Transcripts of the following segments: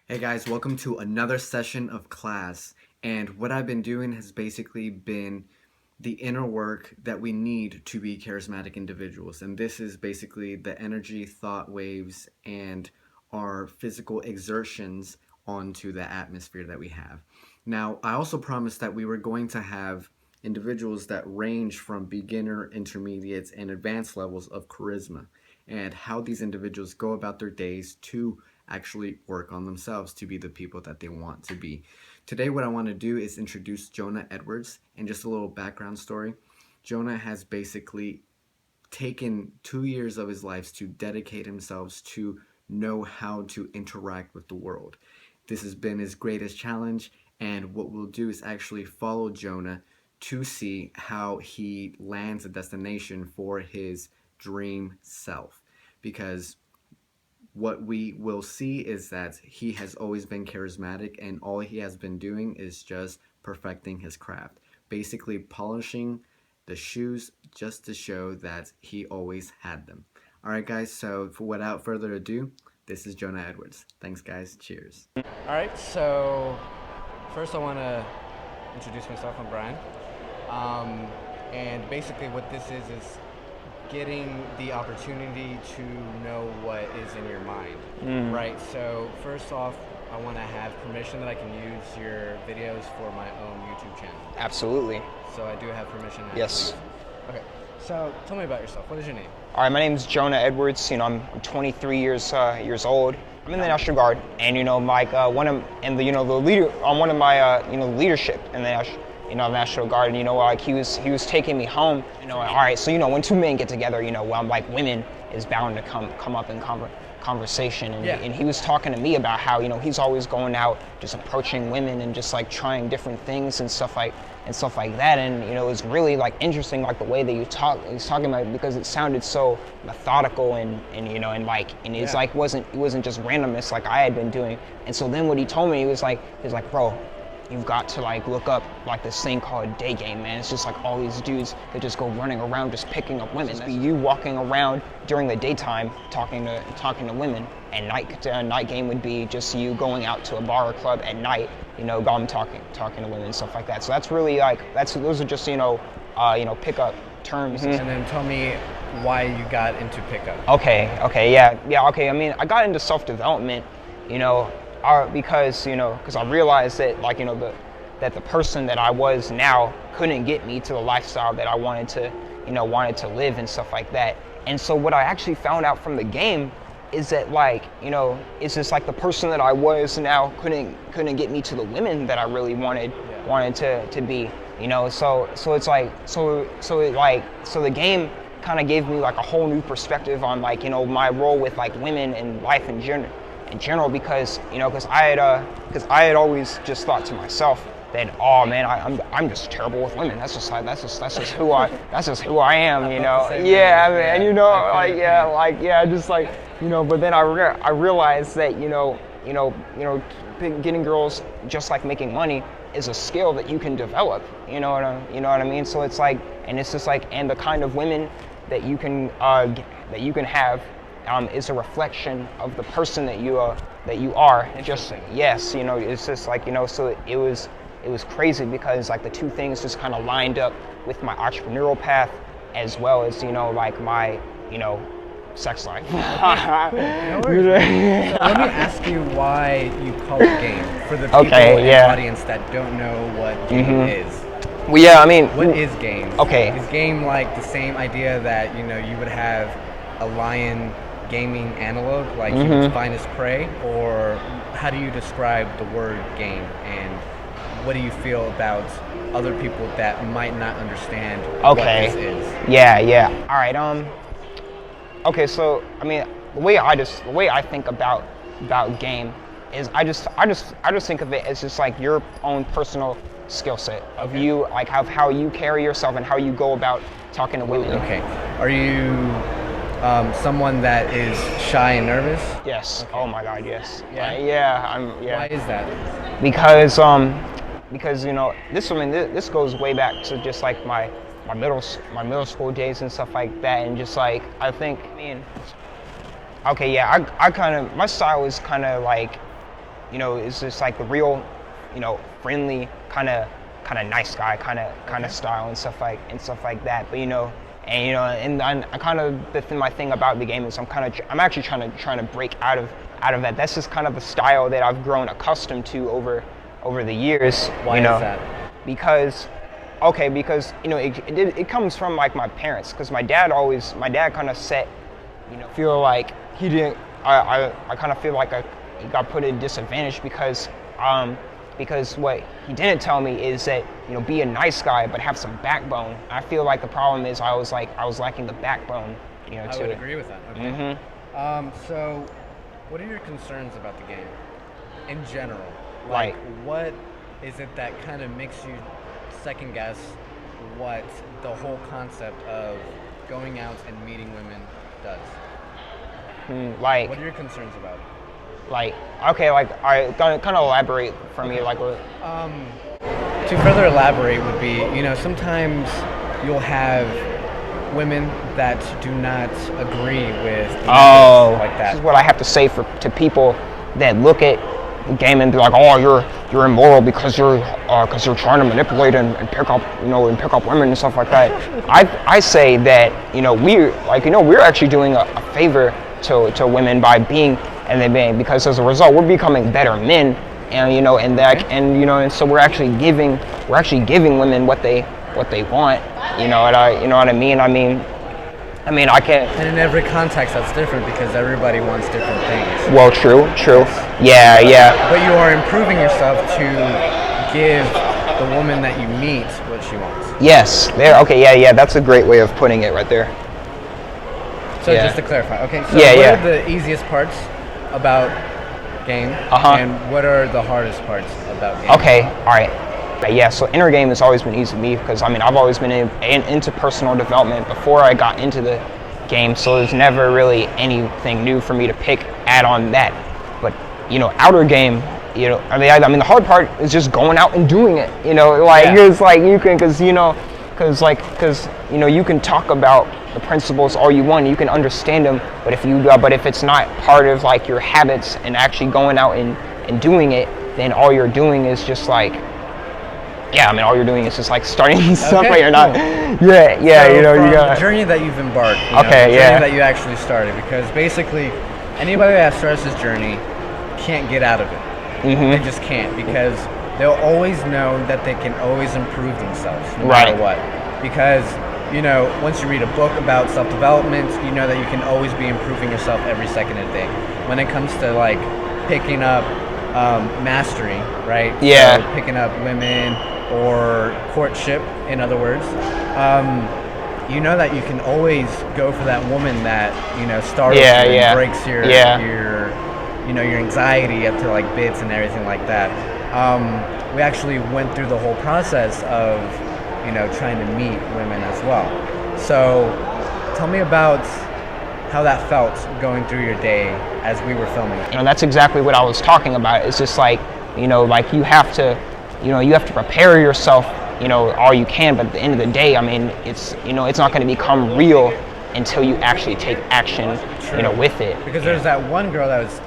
Hey guys, welcome to another session of class. And what I've been doing has basically been the inner work that we need to be charismatic individuals. And this is basically the energy, thought waves, and our physical exertions onto the atmosphere that we have. Now, I also promised that we were going to have individuals that range from beginner, intermediates, and advanced levels of charisma, and how these individuals go about their days to actually work on themselves to be the people that they want to be. Today, what I want to do is introduce Jonah Edwards, and just a little background story. Jonah has basically taken 2 years of his life to dedicate himself to know how to interact with the world. This has been his greatest challenge, and what we'll do is actually follow Jonah to see how he lands a destination for his dream self. Because what we will see is that he has always been charismatic, and all he has been doing is just perfecting his craft, basically polishing the shoes just to show that he always had them. All right, guys, so without further ado, this is Jonah Edwards. Thanks, guys. Cheers. All right, so first I want to introduce myself. I'm Brian. And basically what this is getting the opportunity to know what is in your mind, right? So first off, I want to have permission that I can use your videos for my own YouTube channel. Absolutely. So I do have permission. Yes. Okay, so tell me about yourself. What is your name? All right, my name is Jonah Edwards. I'm 23 years old. I'm in the National Guard, and the leader on one of my leadership in the National Guard. And he was taking me home. All right, so when two men get together, women is bound to come up in conversation, and he was talking to me about how he's always going out, just approaching women and just like trying different things and stuff like that. And it was really like interesting, like the way that he's talking about it, because it sounded so methodical and it's like it wasn't just randomness like I had been doing. And so then what he told me, he was like, bro, you've got to like look up like this thing called day game, man. It's just like all these dudes that just go running around just picking up women. It'd be you walking around during the daytime talking to women, and night game would be just you going out to a bar or club at night, talking to women and stuff like that. So that's really like those are just pickup terms. And then tell me why you got into pickup. Okay, okay. I mean, I got into self-development, because I realized that that the person that I was now couldn't get me to the lifestyle that I wanted to live and stuff like that. And so what I actually found out from the game is that it's just like the person that I was now couldn't get me to the women that I really wanted to be. So the game kind of gave me like a whole new perspective on my role with like women and life in general, because I had always just thought to myself that, oh man, I'm just terrible with women. That's just who I am, Yeah, man, But then I realized that getting girls, just like making money, is a skill that you can develop. You know what I mean? So it's like, and it's just like, and the kind of women that you can have is a reflection of the person that you are. Just yes, it's just like So it was crazy, because like the two things just kind of lined up with my entrepreneurial path, as well as like my sex life. No worries. So let me ask you why you call it game, for the people in the audience that don't know what game is. Well, yeah, I mean, what is game? Okay. Is game like the same idea that you would have a lion gaming analog, like you would find his prey, or how do you describe the word game, and what do you feel about other people that might not understand what this is? Yeah. All right. Okay, so I mean, the way I think about game is I just think of it as just like your own personal skill set of you, like how you carry yourself and how you go about talking to women. Okay. Are you someone that is shy and nervous? Yes. Okay. Oh my God, yes. Yeah. Yeah. Why is that? Because this goes way back to just like my middle school days and stuff like that, and just like I kind of, my style is kind of like you know, is just like the real, you know, friendly kind of nice guy kind of style and stuff like that. But you know, and I kind of my thing about the game is I'm actually trying to break out of that. That's just kind of the style that I've grown accustomed to over the years. Why you know, is that? Because you know it comes from like my parents, because my dad kind of set, you know, feel like he didn't. I kind of feel like he got put at a disadvantage because what he didn't tell me is that, you know, be a nice guy but have some backbone. I feel like the problem is I was lacking the backbone, you know. I would agree with that. Okay. So, what are your concerns about the game in general? Like, what is it that kind of makes you second guess what the whole concept of going out and meeting women does? Like, what are your concerns about it? Like, okay, like, I kind of elaborate for me, like what? To further elaborate would be, you know, sometimes you'll have women that do not agree with like that. This is what I have to say to people that look at the game and be like, oh, you're immoral because you're trying to manipulate and pick up, you know, and pick up women and stuff like that. I say that, you know, we're actually doing a favor to women by being, because as a result we're becoming better men, and you know, and so we're actually giving women what they want, you know what I mean? I mean, I can't. And in every context, that's different because everybody wants different things. Well, true. Yeah. But you are improving yourself to give the woman that you meet what she wants. Yes. There. Okay. Yeah. That's a great way of putting it right there. So just to clarify, okay. So what are the easiest parts about game, and what are the hardest parts about game? Okay. All right. Yeah, so inner game has always been easy to me because, I mean, I've always been into personal development before I got into the game, so there's never really anything new for me to add on that. But, you know, outer game, you know, I mean, the hard part is just going out and doing it, you know, like, it's like you can, because you know, you can talk about the principles all you want, you can understand them, but if it's not part of, like, your habits and actually going out and doing it, then all you're doing is just like, all you're doing is just like starting stuff, but you're not. So you know, you got the journey that you've embarked. The journey that you actually started, because basically, anybody that starts this journey can't get out of it. They just can't, because they'll always know that they can always improve themselves, no matter what. Because, you know, once you read a book about self-development, you know that you can always be improving yourself every second of the day. When it comes to like picking up mastery, right? Yeah. So picking up women, or courtship, in other words, you know that you can always go for that woman that, you know, startles you and breaks your you know, your anxiety up to like bits and everything like that. We actually went through the whole process of, you know, trying to meet women as well. So tell me about how that felt going through your day as we were filming. You know, that's exactly what I was talking about. It's just like, you know, like you have to prepare yourself, you know, all you can, but at the end of the day, I mean, it's, you know, it's not going to become real until you actually take action, you know, with it. Because there's that one girl that was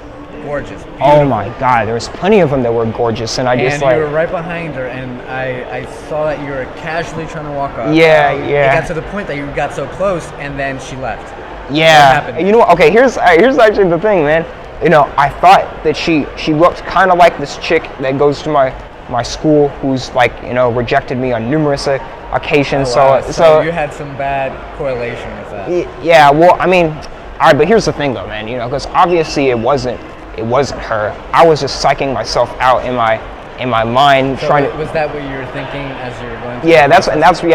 gorgeous, beautiful. Oh my God, there was plenty of them that were gorgeous, and you were right behind her, and I saw that you were casually trying to walk up. It got to the point that you got so close, and then she left. Yeah. What happened? You know, okay, here's actually the thing, man. You know, I thought that she looked kind of like this chick that goes to my school, who's like, you know, rejected me on numerous occasions. Oh, wow. So you had some bad correlation with that. Yeah, well, I mean, all right, but here's the thing though, man, you know, because obviously it wasn't her. I was just psyching myself out in my mind, so trying to. Was that what you were thinking as you were going through? Yeah,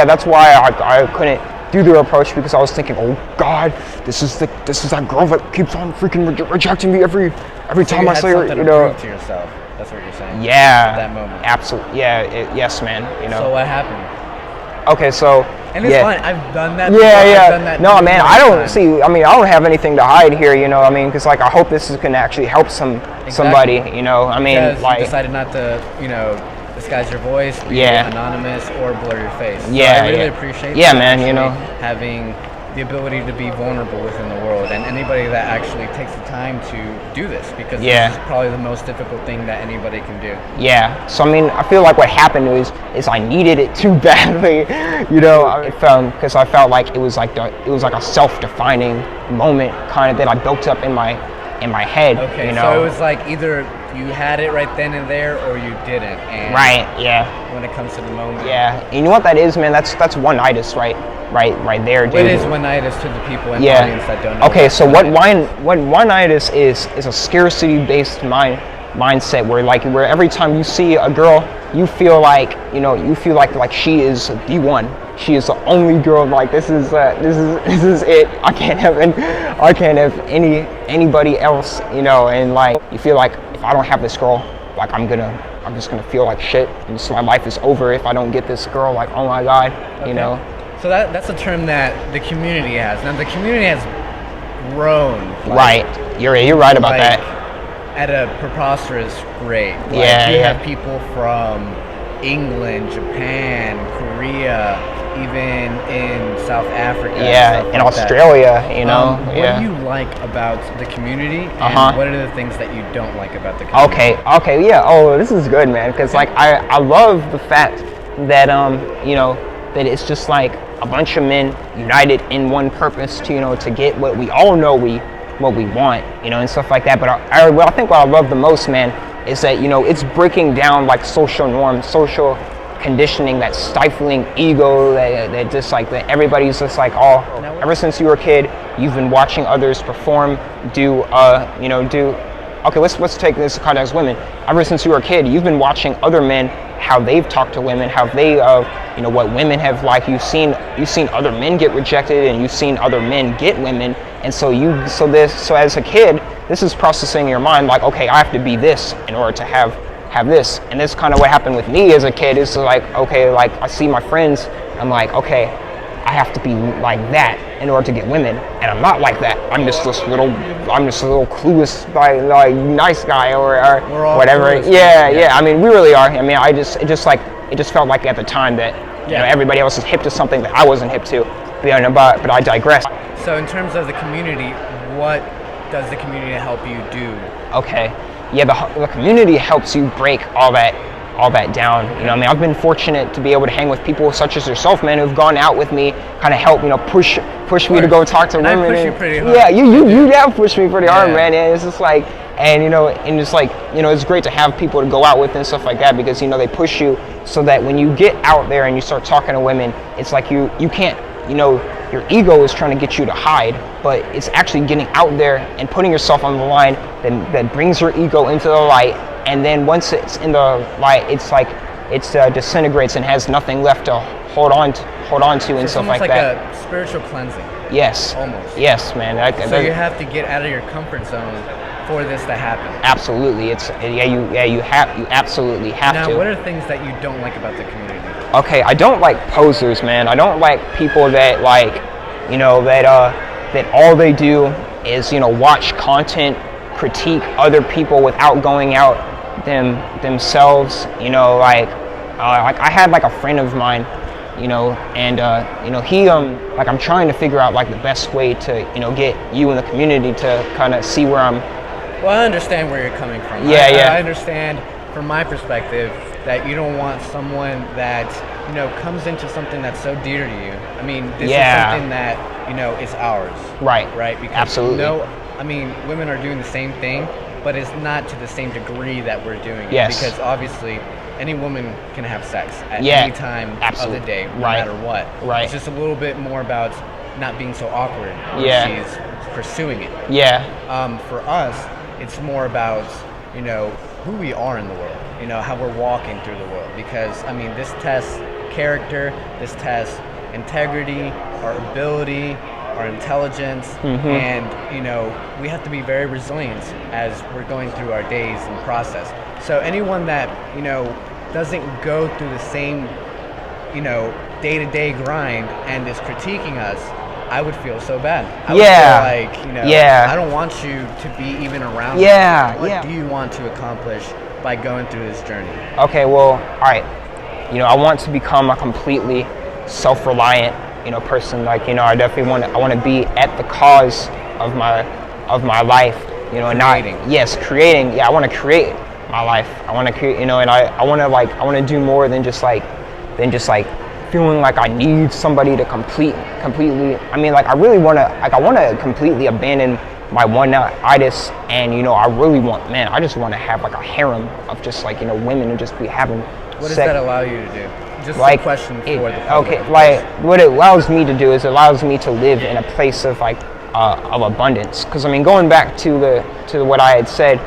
that's why I couldn't do the approach, because I was thinking, oh God, this is that girl that keeps on freaking rejecting me every time I say her, you know. To yourself. That's what you're saying. Yeah. At that moment. Absolutely. Yeah. Yes, man. You know. So what happened? Okay, so. And it's fine. I've done that. Yeah. I've done that no, man. I don't have anything to hide here. You know. I mean, because like I hope this can actually help somebody. You know. I mean, because like. You decided not to, you know, disguise your voice, be anonymous, or blur your face. So Yeah. I really appreciate. Yeah, man. You know. Having the ability to be vulnerable within the world, and anybody that actually takes the time to do this, because this is probably the most difficult thing that anybody can do. Yeah. So I mean, I feel like what happened is I needed it too badly, you know. Because I felt like it was like a self-defining moment kind of that I built up in my head. Okay. You know? So it was like either you had it right then and there, or you didn't. And right. Yeah. When it comes to the moment. Yeah. And you know what that is, man? That's one-itis, right there, dude. What is one-itis to the people in the audience that don't know? Okay, so what one-itis is a scarcity-based mindset where every time you see a girl, you feel like she is the one. She is the only girl. Like this is it. I can't have anybody else. You know, and like you feel like if I don't have this girl, like I'm just gonna feel like shit, and so my life is over if I don't get this girl. Like, oh my God, you know. So that's a term that the community has. Now the community has grown. Right. You're right about that. At a preposterous rate. Like, you have people from England, Japan, Korea, even in South Africa. Yeah, in Australia, you know. What do you like about the community, and what are the things that you don't like about the community? Okay, yeah. Oh, this is good, man, because like I love the fact that that it's just like a bunch of men united in one purpose to get what we all know what we want, and stuff like that. But I think what I love the most, man, is that it's breaking down like social norms, social conditioning, that stifling ego that just like that everybody's just like ever since you were a kid, you've been watching others perform, okay, let's take this kind of as women. Ever since you were a kid, you've been watching other men, how they've talked to women, how they what women have like. You've seen other men get rejected, and you've seen other men get women, and so as a kid, this is processing in your mind like, okay, I have to be this in order to have this. And that's kind of what happened with me as a kid. Is like, okay, like I see my friends, I'm like, okay, I have to be like that in order to get women, and I'm not like that. I'm just a little clueless, like nice guy or whatever. Clueless, yeah. I mean, we really are. I mean, it just felt like at the time that everybody else is hip to something that I wasn't hip to. But I digress. So in terms of the community, what does the community help you do? Okay, yeah, the community helps you break all that down. I mean, I've been fortunate to be able to hang with people such as yourself, man, who've gone out with me, kind of help, push me to go talk to women. I push you pretty hard. Yeah, you have pushed me pretty hard, man. And it's just like, and it's like, it's great to have people to go out with and stuff like that, because they push you so that when you get out there and you start talking to women, it's like you can't, your ego is trying to get you to hide, but it's actually getting out there and putting yourself on the line that brings your ego into the light. And then once it's in the light, it's like it disintegrates and has nothing left to hold on to and stuff like that. It's almost like a spiritual cleansing. Yes. Almost. Yes, man. So you have to get out of your comfort zone for this to happen. Absolutely. You absolutely have to. Now, what are things that you don't like about the community? Okay, I don't like posers, man. I don't like people that like, that all they do is watch content, critique other people without going out themselves. Like I had like a friend of mine, and he like I'm trying to figure out like the best way to get you in the community to kind of see where I'm. Well, I understand where you're coming from. Yeah. I understand from my perspective that you don't want someone that comes into something that's so dear to you. I mean, this is something that is ours. Right. Because absolutely. I mean, women are doing the same thing, but it's not to the same degree that we're doing it. Yes. Because obviously, any woman can have sex at any time of the day, no matter what. Right. It's just a little bit more about not being so awkward when she's pursuing it. Yeah. For us, it's more about who we are in the world, how we're walking through the world. Because I mean, this tests character, this tests integrity, our ability, our intelligence, and we have to be very resilient as we're going through our days and process. So anyone that doesn't go through the same day-to-day grind and is critiquing us, I would feel so bad. I would feel like I don't want you to be even around me. What do you want to accomplish by going through this journey? Okay, well, all right. I want to become a completely self-reliant person. Like, I definitely I want to be at the cause of my life, and not, yes, creating. Yeah, I want to create my life. I want to create, and I want to do more than just like feeling like I need somebody to completely. I mean, like, I really want to completely abandon my one-itis, and I really want, man, I just want to have like a harem of just like women and just be having. What does that allow you to do? Just like, a question for the public. Okay, like what it allows me to do is it allows me to live in a place of like of abundance. Because I mean, going back to what I had said,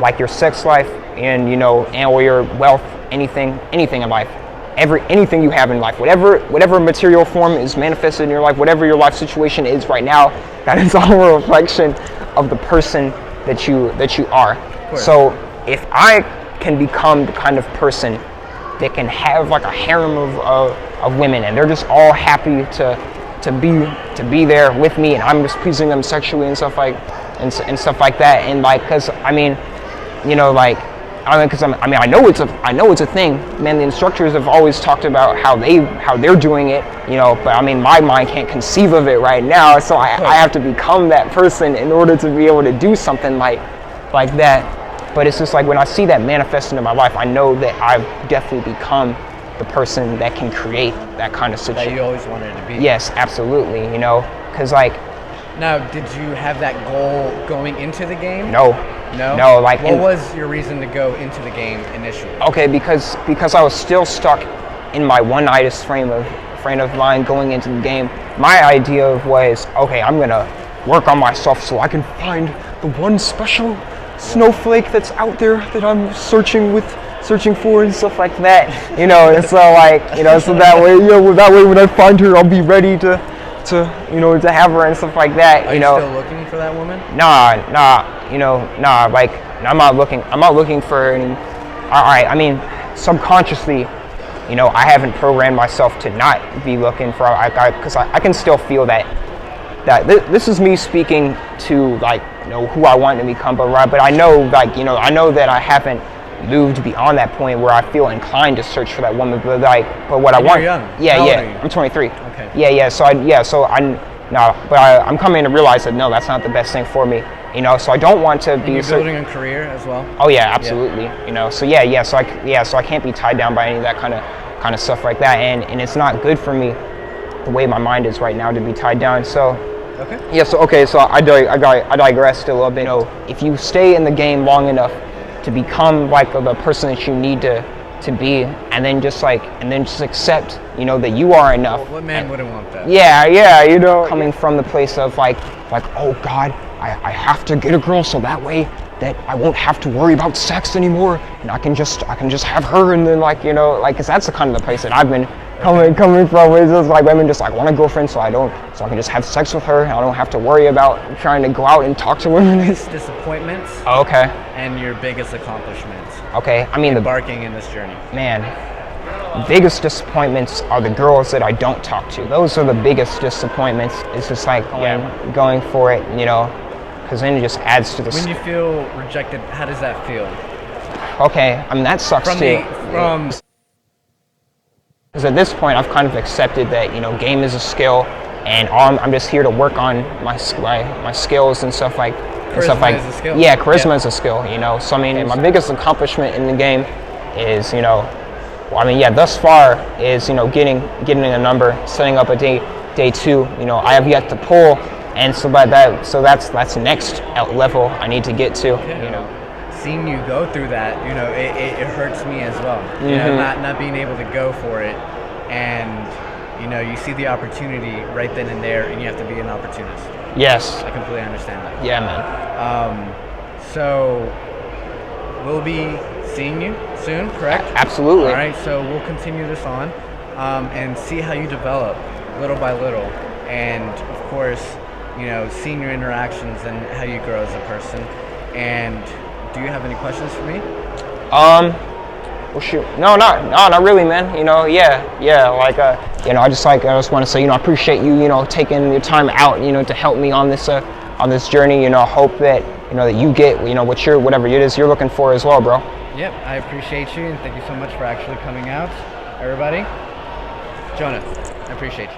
like your sex life and or your wealth, anything in life, anything you have in life, whatever material form is manifested in your life, whatever your life situation is right now, that is all a reflection of the person that you are. So if I can become the kind of person that can have like a harem of women, and they're just all happy to be there with me, and I'm just pleasing them sexually and stuff like that, and like, because I mean, because I know it's a thing, man. The instructors have always talked about how they're doing it, but I mean, my mind can't conceive of it right now, so I have to become that person in order to be able to do something like that. But it's just like when I see that manifest into my life, I know that I've definitely become the person that can create that kind of situation. That you always wanted to be. Yes, absolutely. Because like. Now, did you have that goal going into the game? No. Like, what was your reason to go into the game initially? Okay, because I was still stuck in my one-itis frame of mind going into the game. My idea was, okay, I'm gonna work on myself so I can find the one special snowflake that's out there that I'm searching for and stuff like that. And so like, so that way when I find her, I'll be ready to have her and stuff like that. Are you still looking for that woman? Nah. Like, I'm not looking for any. All right. I mean, subconsciously, I haven't programmed myself to not be looking for. Because I can still feel that this is me speaking to like who I want to become, but I know I know that I haven't moved beyond that point where I feel inclined to search for that woman, but what I want. You're young. Yeah, How yeah. old are you? I'm 23. Okay. Yeah. So I'm coming to realize that no, that's not the best thing for me. So I don't want to be. You're building a career as well. Oh yeah, absolutely. Yeah. So so I can't be tied down by any of that kind of stuff like that, and it's not good for me, the way my mind is right now, to be tied down. So. Okay. Yeah. So I digressed a little bit. If you stay in the game long enough to become like the person that you need to be, and then just accept that you are enough. Well, what man wouldn't want that? Yeah. Coming from the place of like oh God, I have to get a girl so that way that I won't have to worry about sex anymore, and I can just have her, and then because that's the kind of the place that I've been coming from. It's just like women just like want a girlfriend, so I can just have sex with her, and I don't have to worry about trying to go out and talk to women. Disappointments. Oh, okay. And your biggest accomplishments. Okay, I mean embarking in this journey. Man, the biggest disappointments are the girls that I don't talk to. Those are the biggest disappointments. It's just like going for it, because then it just adds to the. When you feel rejected, how does that feel? Okay, I mean that sucks too. Because at this point, I've kind of accepted that game is a skill, and I'm just here to work on my skills and stuff like. Charisma is a skill. Yeah, charisma is a skill. So I mean, my biggest accomplishment in the game is thus far is getting a number, setting up a day 2. I have yet to pull, and so that's next level I need to get to. Seeing you go through that, it hurts me as well. Not being able to go for it, and you see the opportunity right then and there, and you have to be an opportunist. Yes. I completely understand that. Yeah, man. So we'll be seeing you soon, correct? Absolutely. All right. So we'll continue this on, and see how you develop little by little, and of course, seeing your interactions and how you grow as a person. And do you have any questions for me? Well, shoot. No, not really, man. I just want to say, I appreciate you, taking your time out, to help me on this journey. I hope that, that you get, whatever it is you're looking for as well, bro. Yep, I appreciate you, and thank you so much for actually coming out, everybody. Jonah, I appreciate you.